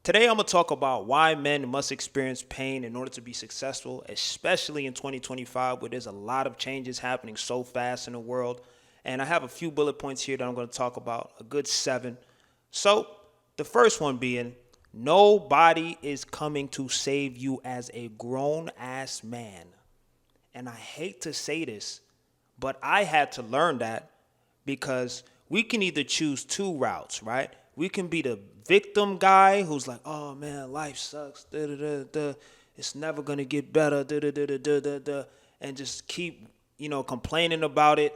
Today, I'm going to talk about why men must experience pain in order to be successful, especially in 2025, where there's a lot of changes happening so fast in the world. And I have a few bullet points here that I'm going to talk about, a good 7. So, the first one being, nobody is coming to save you as a grown-ass man. And I hate to say this, but I had to learn that because we can either choose two routes, right? We can be the victim guy who's like, oh man, life sucks, da da da da, it's never gonna get better, da da da da da da da, and just keep, complaining about it.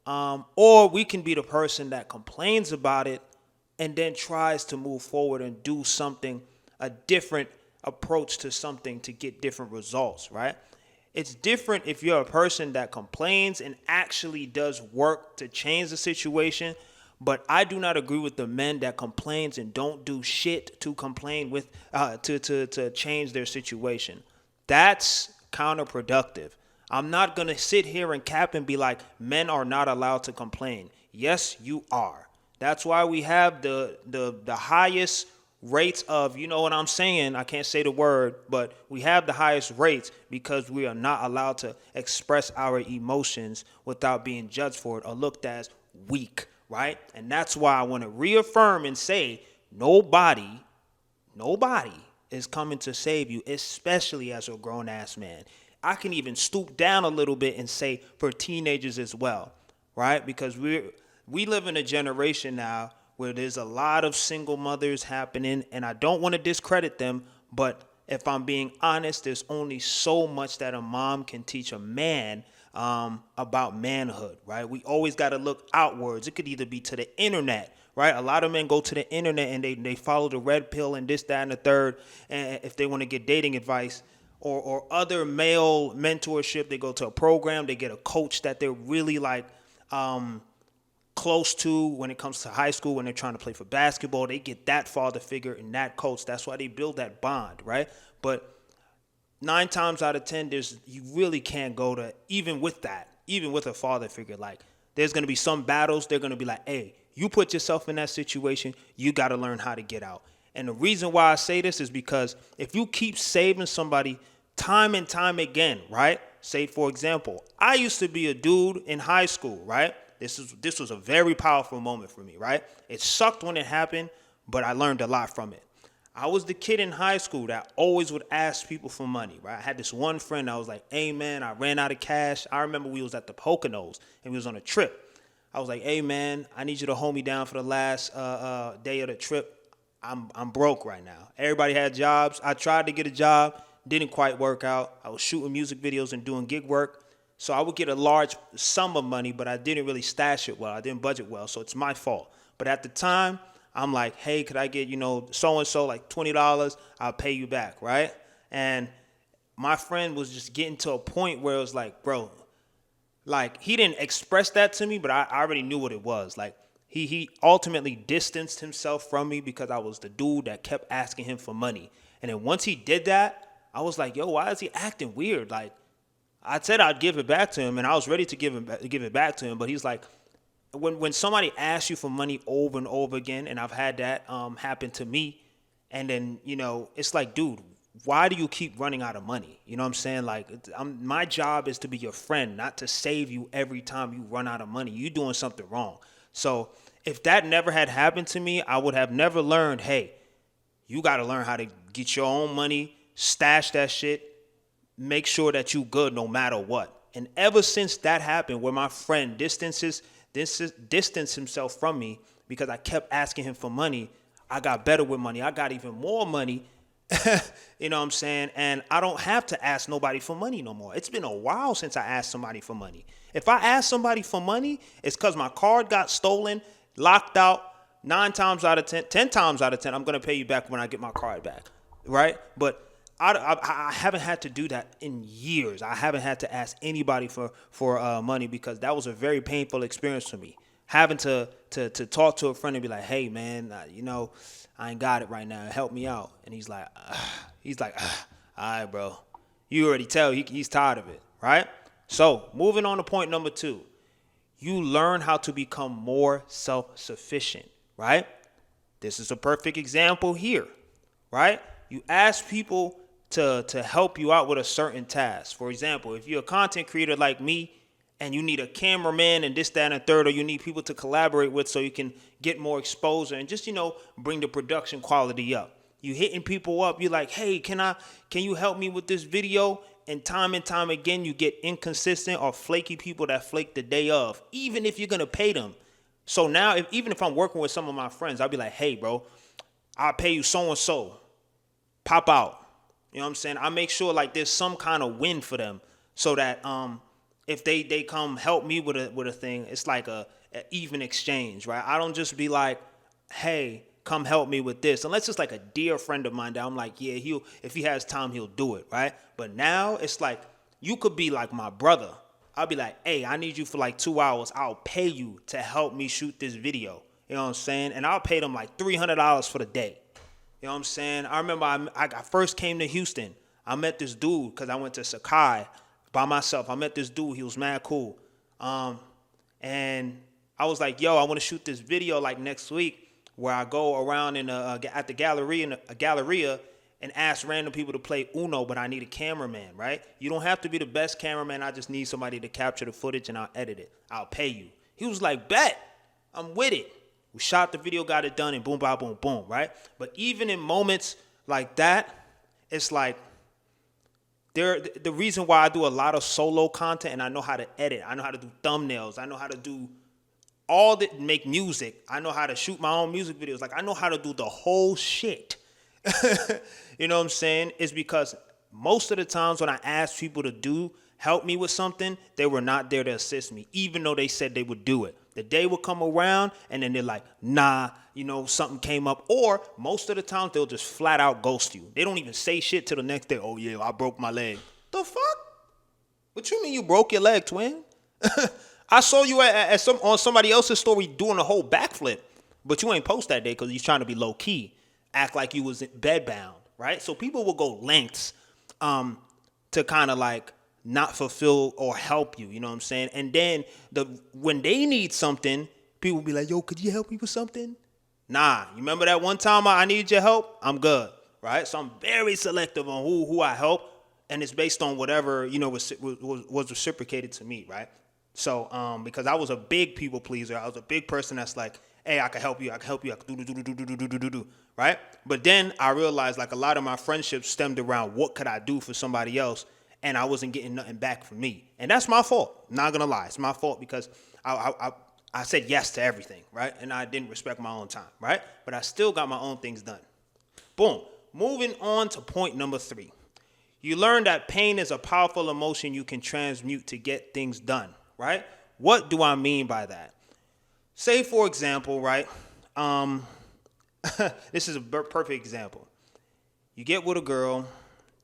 Or we can be the person that complains about it and then tries to move forward and do something, a different approach to something to get different results, right? It's different if you're a person that complains and actually does work to change the situation. But I do not agree with the men that complains and don't do shit to complain with to change their situation. That's counterproductive. I'm not gonna sit here and cap and be like, men are not allowed to complain. Yes, you are. That's why we have the highest rates of, you know what I'm saying, I can't say the word, but we have the highest rates because we are not allowed to express our emotions without being judged for it or looked at as weak, right? And that's why I want to reaffirm and say nobody is coming to save you, especially as a grown-ass man. I can even stoop down a little bit and say for teenagers as well, right? Because we live in a generation now where there's a lot of single mothers happening, and I don't want to discredit them, but if I'm being honest, there's only so much that a mom can teach a man about manhood, right? We always got to look outwards. It could either be to the internet, right? A lot of men go to the internet and they follow the red pill and this, that, and the third, and if they want to get dating advice or other male mentorship, they go to a program, they get a coach that they're really like close to when it comes to high school, when they're trying to play for basketball, they get that father figure and that coach. That's why they build that bond, right? But 9 times out of 10, you really can't go to, even with a father figure, like there's going to be some battles, they're going to be like, hey, you put yourself in that situation, you got to learn how to get out. And the reason why I say this is because if you keep saving somebody time and time again, right? Say, for example, I used to be a dude in high school, right? This was a very powerful moment for me, right? It sucked when it happened, but I learned a lot from it. I was the kid in high school that always would ask people for money, right? I had this one friend that was like, hey, man, I ran out of cash. I remember we was at the Poconos, and we was on a trip. I was like, hey, man, I need you to hold me down for the last day of the trip. I'm broke right now. Everybody had jobs. I tried to get a job. Didn't quite work out. I was shooting music videos and doing gig work. So I would get a large sum of money, but I didn't really stash it well. I didn't budget well, so it's my fault. But at the time, I'm like, hey, could I get, so-and-so like $20? I'll pay you back, right? And my friend was just getting to a point where it was like, bro, like he didn't express that to me, but I already knew what it was. Like he ultimately distanced himself from me because I was the dude that kept asking him for money. And then once he did that, I was like, yo, why is he acting weird? Like, I said I'd give it back to him, and I was ready to give it back to him. But he's like, when somebody asks you for money over and over again, and I've had that happen to me, and then, it's like, dude, why do you keep running out of money? You know what I'm saying? Like, my job is to be your friend, not to save you every time you run out of money. You're doing something wrong. So if that never had happened to me, I would have never learned, hey, you got to learn how to get your own money, stash that shit, make sure that you good no matter what. And ever since that happened, where my friend distanced himself from me because I kept asking him for money, I got better with money. I got even more money, you know what I'm saying? And I don't have to ask nobody for money no more. It's been a while since I asked somebody for money. If I ask somebody for money, it's because my card got stolen, locked out. 9 times out of 10, 10 times out of 10, I'm going to pay you back when I get my card back, right? But I haven't had to do that in years. I haven't had to ask anybody for money because that was a very painful experience for me. Having to talk to a friend and be like, hey, man, I ain't got it right now. Help me out. And he's like, all right, bro. You already tell he's tired of it, right? So moving on to point number 2. You learn how to become more self-sufficient, right? This is a perfect example here. right? You ask people to help you out with a certain task. For example, if you're a content creator like me and you need a cameraman and this, that, and a third, or you need people to collaborate with so you can get more exposure and just, bring the production quality up. You hitting people up, you're like, hey, can you help me with this video? And time again, you get inconsistent or flaky people that flake the day of, even if you're going to pay them. So now, even if I'm working with some of my friends, I'll be like, hey, bro, I'll pay you so-and-so. Pop out. You know what I'm saying? I make sure like there's some kind of win for them so that if they come help me with a thing, it's like a even exchange, right? I don't just be like, hey, come help me with this. Unless it's like a dear friend of mine that I'm like, yeah, if he has time, he'll do it, right? But now it's like you could be like my brother. I'll be like, hey, I need you for like 2 hours. I'll pay you to help me shoot this video. You know what I'm saying? And I'll pay them like $300 for the day. You know what I'm saying? I remember I first came to Houston. I met this dude because I went to Sakai by myself. I met this dude. He was mad cool. And I was like, yo, I want to shoot this video like next week where I go around at the Galleria and ask random people to play Uno, but I need a cameraman, right? You don't have to be the best cameraman. I just need somebody to capture the footage and I'll edit it. I'll pay you. He was like, bet. I'm with it. We shot the video, got it done, and boom, boom, boom, boom, right? But even in moments like that, it's like the reason why I do a lot of solo content and I know how to edit. I know how to do thumbnails. I know how to do make music. I know how to shoot my own music videos. Like, I know how to do the whole shit. You know what I'm saying? It's because most of the times when I ask people to help me with something, they were not there to assist me, even though they said they would do it. The day will come around and then they're like, nah, something came up. Or most of the time they'll just flat out ghost you. They don't even say shit till the next day. Oh yeah, I broke my leg. The fuck? What you mean you broke your leg, twin? I saw you on somebody else's story doing a whole backflip, but you ain't post that day because you're trying to be low key, act like you was bedbound, right? So people will go lengths to kind of like not fulfill or help you, you know what I'm saying? And then when they need something, people will be like, yo, could you help me with something? Nah, you remember that one time I needed your help? I'm good, right? So I'm very selective on who I help, and it's based on whatever, was reciprocated to me, right? So because I was a big people pleaser, I was a big person that's like, hey, I can help you, I can do, right? But then I realized like a lot of my friendships stemmed around what could I do for somebody else, and I wasn't getting nothing back from me. And that's my fault. Not gonna lie. It's my fault because I said yes to everything, right? And I didn't respect my own time, right? But I still got my own things done. Boom. Moving on to point number 3. You learn that pain is a powerful emotion you can transmute to get things done, right? What do I mean by that? Say, for example, right? This is a perfect example. You get with a girl.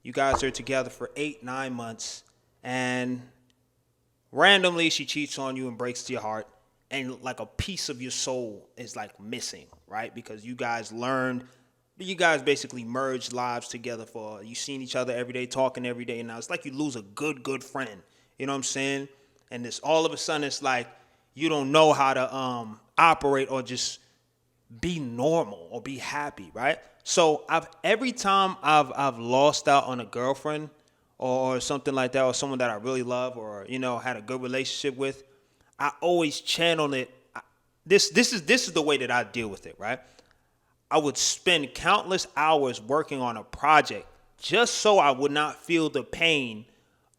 You guys are together for 8-9 months, and randomly she cheats on you and breaks your heart, and like a piece of your soul is like missing, right? Because you guys basically merged lives together you seen each other every day, talking every day, and now it's like you lose a good friend. You know what I'm saying? And this all of a sudden it's like you don't know how to operate or just be normal or be happy, right? So every time I've lost out on a girlfriend or something like that, or someone that I really love or had a good relationship with, I always channel it. This is the way that I deal with it, right? I would spend countless hours working on a project just so I would not feel the pain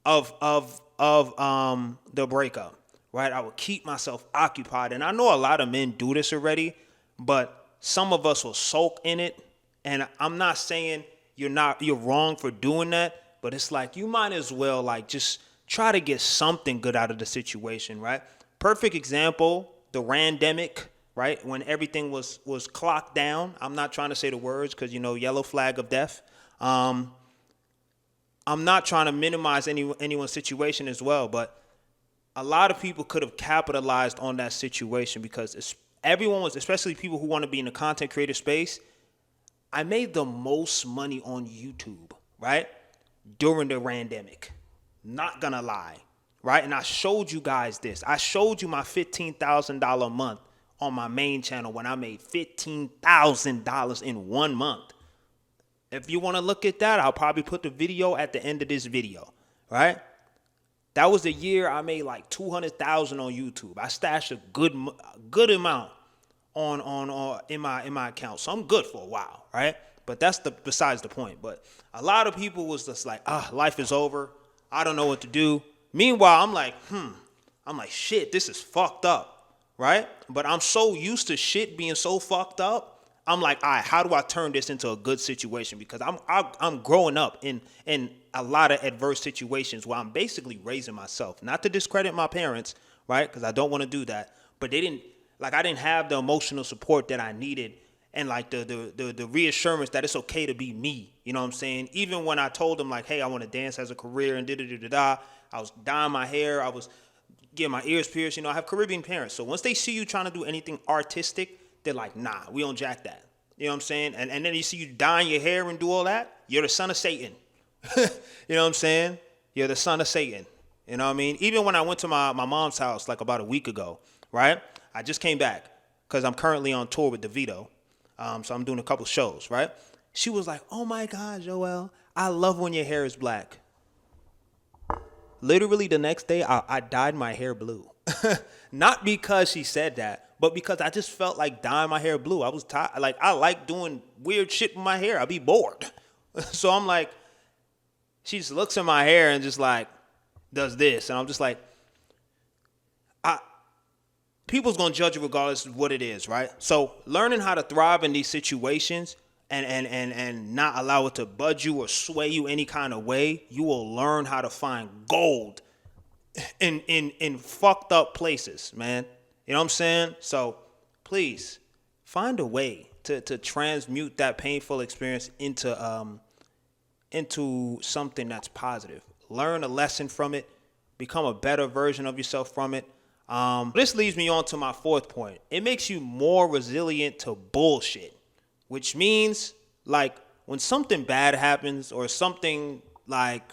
of the breakup, right? I would keep myself occupied, and I know a lot of men do this already, but some of us will sulk in it. And I'm not saying you're wrong for doing that, but it's like you might as well like just try to get something good out of the situation, right? Perfect example, the randemic, right? When everything was clocked down. I'm not trying to say the words because yellow flag of death. I'm not trying to minimize anyone's situation as well, but a lot of people could have capitalized on that situation because everyone was, especially people who want to be in the content creator space. I made the most money on YouTube, right? During the randemic. Not gonna lie, right? And I showed you guys this. I showed you my $15,000 a month on my main channel when I made $15,000 in 1 month. If you want to look at that, I'll probably put the video at the end of this video, right? That was the year I made like 200,000 on YouTube. I stashed a good amount on in my account, so I'm good for a while, right? But that's besides the point. But a lot of people was just like, life is over. I don't know what to do. Meanwhile, I'm like, shit, this is fucked up, right? But I'm so used to shit being so fucked up. I'm like, all right, how do I turn this into a good situation? Because I'm growing up in a lot of adverse situations where I'm basically raising myself. Not to discredit my parents, right? Because I don't want to do that. But I didn't have the emotional support that I needed, and like the reassurance that it's okay to be me. You know what I'm saying? Even when I told them like, hey, I want to dance as a career and da-da-da-da-da, I was dyeing my hair, I was getting my ears pierced. You know, I have Caribbean parents. So once they see you trying to do anything artistic, they're like, nah, we don't jack that. You know what I'm saying? And then you see you dyeing your hair and do all that, you're the son of Satan. You know what I'm saying? You're the son of Satan. You know what I mean? Even when I went to my mom's house like about a week ago, right? I just came back because I'm currently on tour with DeVito. So I'm doing a couple shows, right? She was like, oh my God, Joel, I love when your hair is black. Literally the next day, I dyed my hair blue. Not because she said that, but because I just felt like dyeing my hair blue. I was tired. Like, I like doing weird shit with my hair. I'd be bored. So I'm like, she just looks at my hair and just like does this. And I'm just like, people's going to judge you regardless of what it is, right? So learning how to thrive in these situations and not allow it to budge you or sway you any kind of way, you will learn how to find gold in fucked up places, man. You know what I'm saying? So please find a way to transmute that painful experience into something that's positive. Learn a lesson from it. Become a better version of yourself from it. This leads me on to my fourth point. It makes you more resilient to bullshit, which means like when something bad happens or something like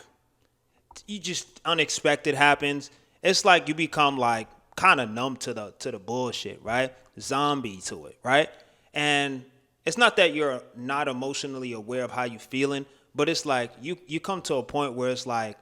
you just unexpected happens, it's like you become like kind of numb to the bullshit, right? Zombie to it, right? And it's not that you're not emotionally aware of how you're feeling, but it's like you come to a point where it's like,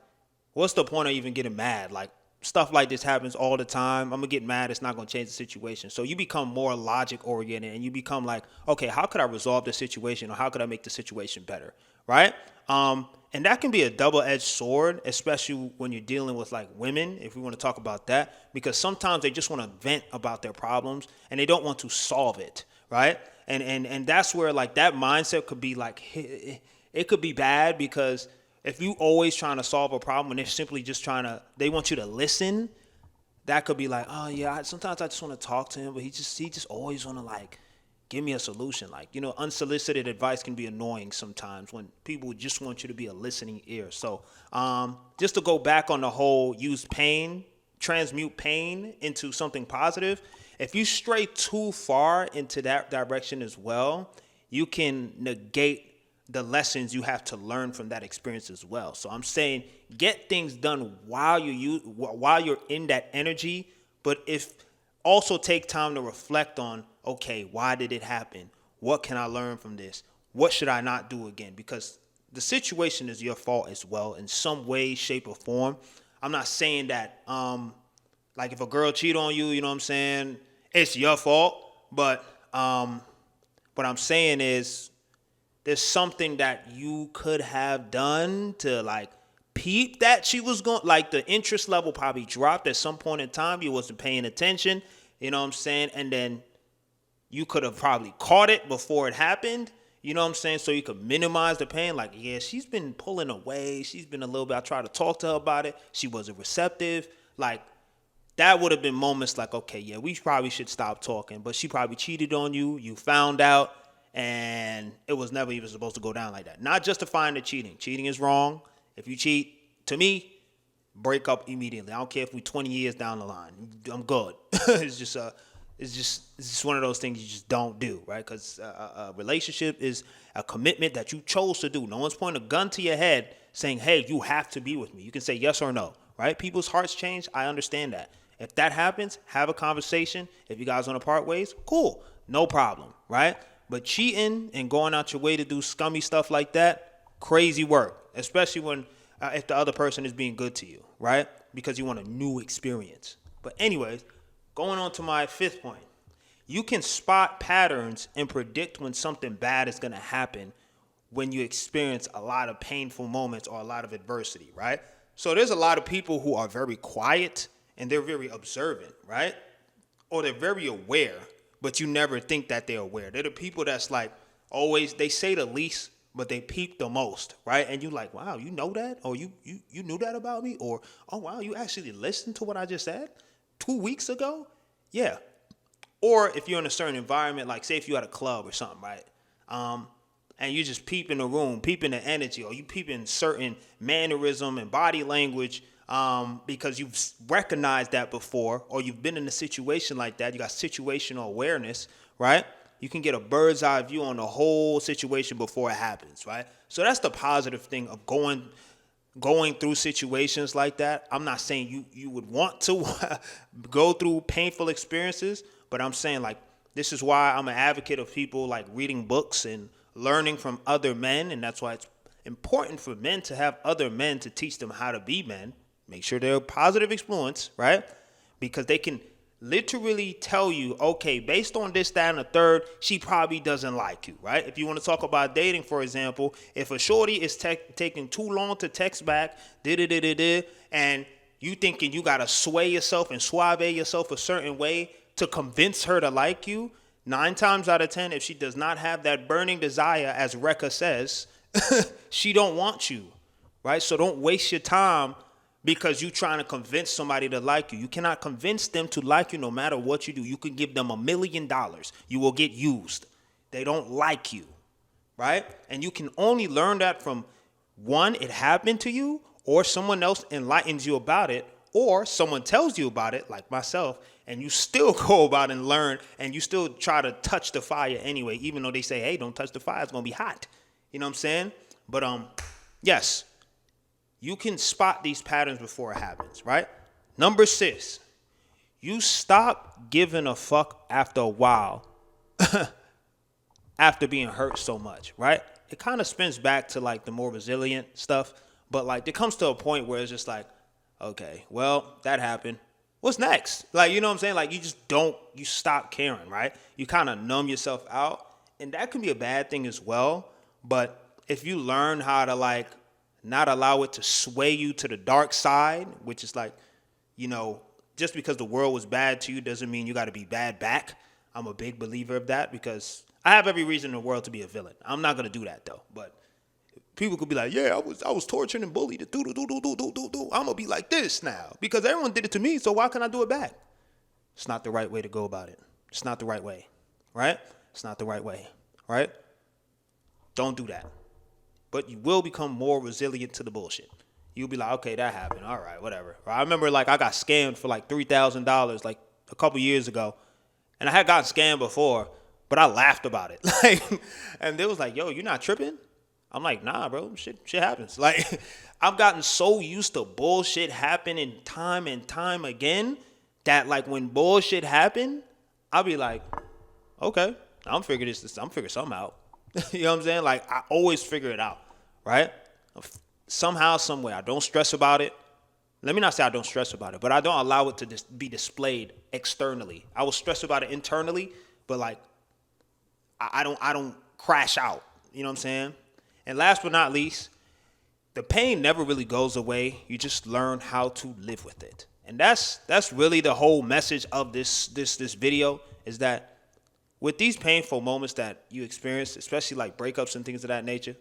what's the point of even getting mad? Like, stuff like this happens all the time. I'm going to get mad. It's not going to change the situation. So you become more logic oriented and you become like, okay, how could I resolve the situation or how could I make the situation better? Right? And that can be a double-edged sword, especially when you're dealing with like women, if we want to talk about that, because sometimes they just want to vent about their problems and they don't want to solve it. Right? And that's where like that mindset could be like, it could be bad because if you always trying to solve a problem and they're simply just they want you to listen, that could be like, oh yeah, sometimes I just want to talk to him, but he just always want to like give me a solution. Like, you know, unsolicited advice can be annoying sometimes when people just want you to be a listening ear. So just to go back on the whole transmute pain into something positive, if you stray too far into that direction as well, you can negate the lessons you have to learn from that experience as well. So I'm saying get things done while you're in that energy, but if also take time to reflect on, okay, why did it happen? What can I learn from this? What should I not do again? Because the situation is your fault as well in some way, shape, or form. I'm not saying that like if a girl cheat on you, you know what I'm saying, it's your fault, but what I'm saying is there's something that you could have done to like peep that she was going, like the interest level probably dropped at some point in time. You wasn't paying attention, you know what I'm saying? And then you could have probably caught it before it happened, you know what I'm saying? So you could minimize the pain. Like, yeah, she's been pulling away. She's been a little bit, I tried to talk to her about it. She wasn't receptive. Like, that would have been moments like, okay, yeah, we probably should stop talking. But she probably cheated on you. You found out. And it was never even supposed to go down like that. Not justifying the cheating. Cheating is wrong. If you cheat, to me, break up immediately. I don't care if we 20 years down the line. I'm good. It's just one of those things you just don't do, right? Because a relationship is a commitment that you chose to do. No one's pointing a gun to your head saying, hey, you have to be with me. You can say yes or no, right? People's hearts change. I understand that. If that happens, have a conversation. If you guys want to part ways, cool. No problem, right? But cheating and going out your way to do scummy stuff like that, crazy work, especially when if the other person is being good to you, right? Because you want a new experience. But anyways, going on to my fifth point. You can spot patterns and predict when something bad is going to happen when you experience a lot of painful moments or a lot of adversity, right? So there's a lot of people who are very quiet and they're very observant, right? Or they're very aware, but you never think that they're aware. They're the people that's like always, they say the least, but they peep the most, right? And you're like, wow, you know that? Or you knew that about me? Or, oh, wow, you actually listened to what I just said 2 weeks ago? Yeah. Or if you're in a certain environment, like say if you're at a club or something, right? And you just peep in the room, peeping the energy, or you peep in certain mannerism and body language because you've recognized that before, or you've been in a situation like that. You got situational awareness, right? You can get a bird's eye view on the whole situation before it happens, right? So that's the positive thing of going through situations like that. I'm not saying you would want to go through painful experiences, but I'm saying like this is why I'm an advocate of people like reading books and learning from other men, and that's why it's important for men to have other men to teach them how to be men. Make sure they're a positive influence, right? Because they can literally tell you, okay, based on this, that, and the third, she probably doesn't like you, right? If you want to talk about dating, for example, if a shorty is taking too long to text back, and you thinking you got to sway yourself and suave yourself a certain way to convince her to like you, 9 times out of 10, if she does not have that burning desire, as Rekha says, she don't want you, right? So don't waste your time because you're trying to convince somebody to like you. You cannot convince them to like you no matter what you do. You can give them $1 million. You will get used. They don't like you, right? And you can only learn that from, one, it happened to you, or someone else enlightens you about it, or someone tells you about it, like myself, and you still go about and learn, and you still try to touch the fire anyway, even though they say, hey, don't touch the fire, it's going to be hot. You know what I'm saying? But yes, you can spot these patterns before it happens, right? Number 6, you stop giving a fuck after a while after being hurt so much, right? It kind of spins back to like the more resilient stuff, but like it comes to a point where it's just like, okay, well, that happened. What's next? Like, you know what I'm saying? Like, you stop caring, right? You kind of numb yourself out. And that can be a bad thing as well. But if you learn how to, like, not allow it to sway you to the dark side, which is like, you know, just because the world was bad to you doesn't mean you got to be bad back. I'm a big believer of that because I have every reason in the world to be a villain. I'm not going to do that, though. But people could be like, yeah, I was tortured and bullied. I'm going to be like this now because everyone did it to me, so why can't I do it back? It's not the right way to go about it. It's not the right way, right? It's not the right way, right? Don't do that. But you will become more resilient to the bullshit. You'll be like, okay, that happened. All right, whatever. I remember like I got scammed for like $3,000 like a couple years ago. And I had gotten scammed before, but I laughed about it. Like, and they was like, yo, you not tripping? I'm like, nah, bro, shit happens. Like, I've gotten so used to bullshit happening time and time again that like when bullshit happen, I'll be like, okay, I'm figure something out. You know what I'm saying? Like, I always figure it out, right? Somehow, some way, I don't stress about it. Let me not say I don't stress about it, but I don't allow it to be displayed externally. I will stress about it internally, but like, I don't crash out. You know what I'm saying? And last but not least, the pain never really goes away. You just learn how to live with it. And that's really the whole message of this video is that with these painful moments that you experience, especially like breakups and things of that nature,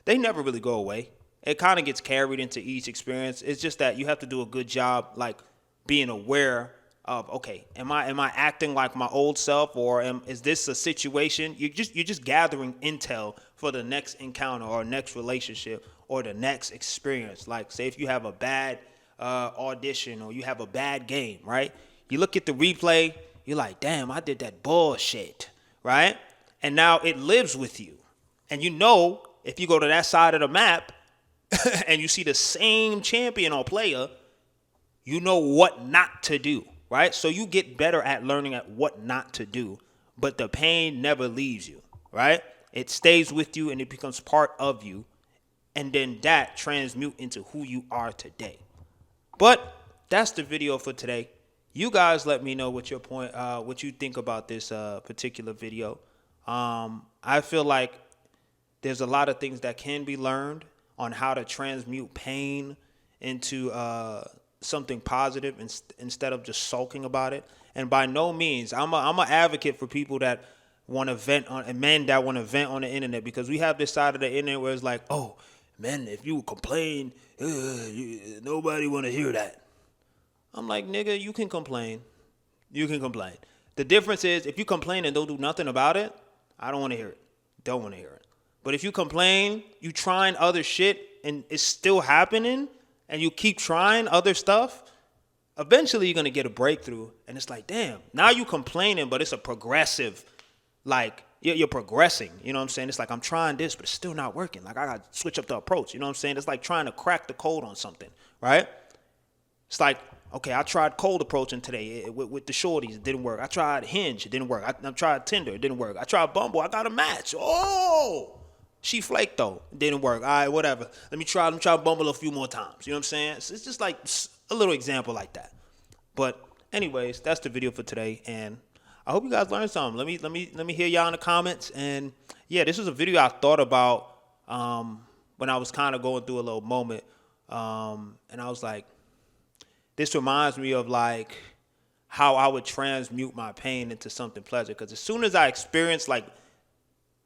they never really go away. It kind of gets carried into each experience. It's just that you have to do a good job like being aware of, okay, am I acting like my old self, or is this a situation? You're just gathering intel for the next encounter or next relationship or the next experience. Like, say if you have a bad audition or you have a bad game, right? You look at the replay, you're like, damn, I did that bullshit, right? And now it lives with you. And you know, if you go to that side of the map and you see the same champion or player, you know what not to do, right? So you get better at learning at what not to do but the pain never leaves you, right? It stays with you and it becomes part of you. And then that transmute into who you are today. But that's the video for today. You guys let me know what you think about this particular video. I feel like there's a lot of things that can be learned on how to transmute pain into something positive instead of just sulking about it. And by no means, I'm an advocate for people that want to vent on, and men that want to vent on the internet, because we have this side of the internet where it's like, oh, man, if you complain, nobody want to hear that. I'm like, nigga, you can complain. You can complain. The difference is if you complain and don't do nothing about it, I don't want to hear it. Don't want to hear it. But if you complain, you trying other shit and it's still happening and you keep trying other stuff, eventually you're going to get a breakthrough. And it's like, damn, now you complaining, but it's a progressive, like, you're progressing. You know what I'm saying? It's like, I'm trying this, but it's still not working. Like, I got to switch up the approach. You know what I'm saying? It's like trying to crack the code on something, right? It's like, okay, I tried cold approaching today with the shorties. It didn't work. I tried Hinge. It didn't work. I tried Tinder. It didn't work. I tried Bumble. I got a match. Oh, she flaked, though. It didn't work. All right, whatever. Let me try Bumble a few more times. You know what I'm saying? It's just like a little example like that. But anyways, that's the video for today. And I hope you guys learned something. Let me hear y'all in the comments. And yeah, this was a video I thought about when I was kind of going through a little moment. And I was like, this reminds me of like how I would transmute my pain into something pleasant. Because as soon as I experience like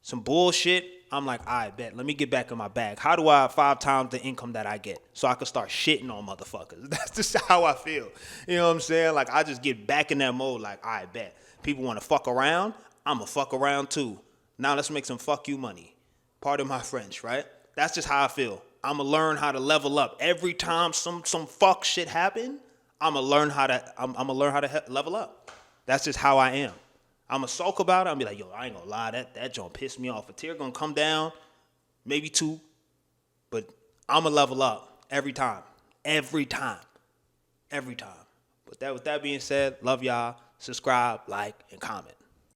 some bullshit, I'm like, all right, bet. Let me get back in my bag. How do I 5 times the income that I get so I can start shitting on motherfuckers? That's just how I feel. You know what I'm saying? Like, I just get back in that mode like, all right, bet. People want to fuck around. I'm going to fuck around too. Now let's make some fuck you money. Pardon my French, right? That's just how I feel. I'm going to learn how to level up. Every time some fuck shit happen, I'm going to learn how to level up. That's just how I am. I'm going to sulk about it. I'm going to be like, yo, I ain't going to lie. That joint pissed me off. A tear going to come down, maybe 2, but I'm going to level up every time. Every time. Every time. But with that being said, love y'all. Subscribe, like, and comment.